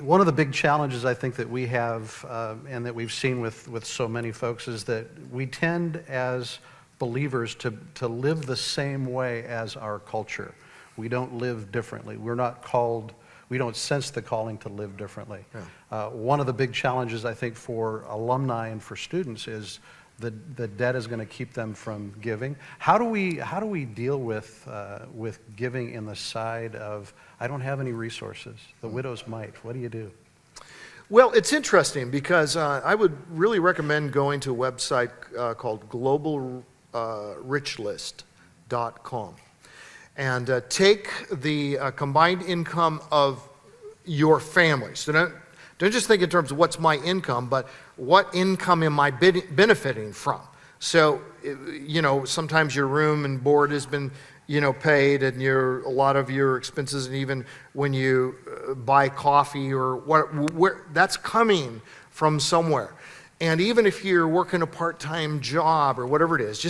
one of the big challenges I think that we have and that we've seen with so many folks is that we tend as believers to live the same way as our culture. We don't live differently. We're not called, we don't sense the calling to live differently. Yeah. One of the big challenges I think for alumni and for students is the debt is going to keep them from giving. How do we deal with giving in the side of, I don't have any resources, the widows might? What do you do? Well, it's interesting because I would really recommend going to a website called globalrichlist.com and take the combined income of your family. So don't just think in terms of what's my income, but what income am I benefiting from? So, sometimes your room and board has been, paid, and a lot of your expenses, and even when you buy coffee or where that's coming from somewhere. And even if you're working a part-time job or whatever it is,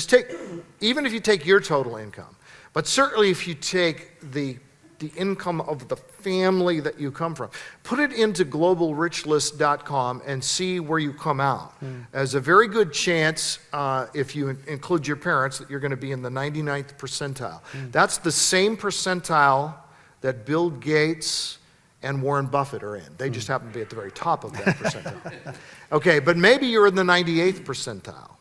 even if you take your total income, but certainly if you take the income of the family that you come from, put it into globalrichlist.com and see where you come out. There's a very good chance, if you include your parents, that you're going to be in the 99th percentile. That's the same percentile that Bill Gates and Warren Buffett are in. They just happen to be at the very top of that percentile. Okay, but maybe you're in the 98th percentile.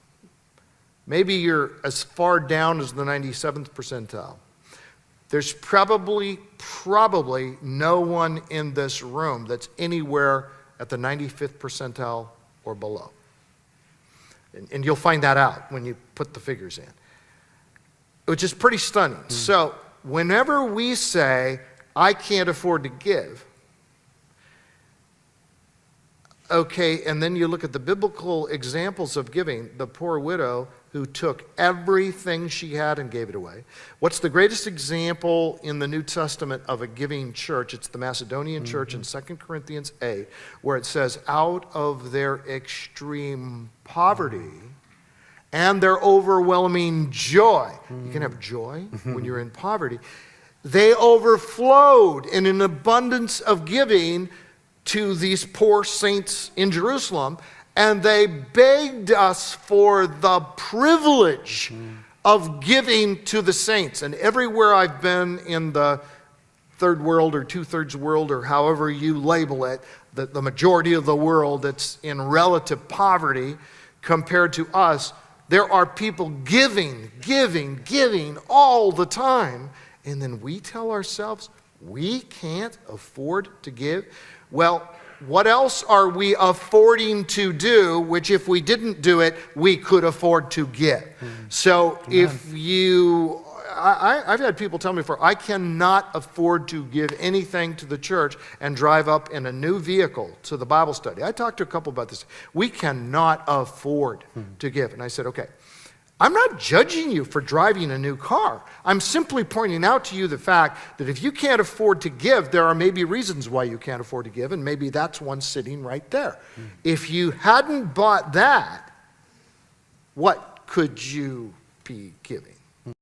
Maybe you're as far down as the 97th percentile. There's probably no one in this room that's anywhere at the 95th percentile or below. And you'll find that out when you put the figures in, which is pretty stunning. So whenever we say, I can't afford to give, okay, and then you look at the biblical examples of giving, the poor widow who took everything she had and gave it away. What's the greatest example in the New Testament of a giving church? It's the Macedonian church in 2 Corinthians 8, where it says, out of their extreme poverty and their overwhelming joy. You can have joy when you're in poverty. They overflowed in an abundance of giving to these poor saints in Jerusalem, and they begged us for the privilege of giving to the saints. And everywhere I've been in the third world or two-thirds world or however you label it, the majority of the world that's in relative poverty compared to us, there are people giving all the time. And then we tell ourselves we can't afford to give. Well, what else are we affording to do, which if we didn't do it, we could afford to give? So if you, I've had people tell me before, I cannot afford to give anything to the church and drive up in a new vehicle to the Bible study. I talked to a couple about this. We cannot afford to give. And I said, okay, I'm not judging you for driving a new car. I'm simply pointing out to you the fact that if you can't afford to give, there are maybe reasons why you can't afford to give, and maybe that's one sitting right there. If you hadn't bought that, what could you be giving?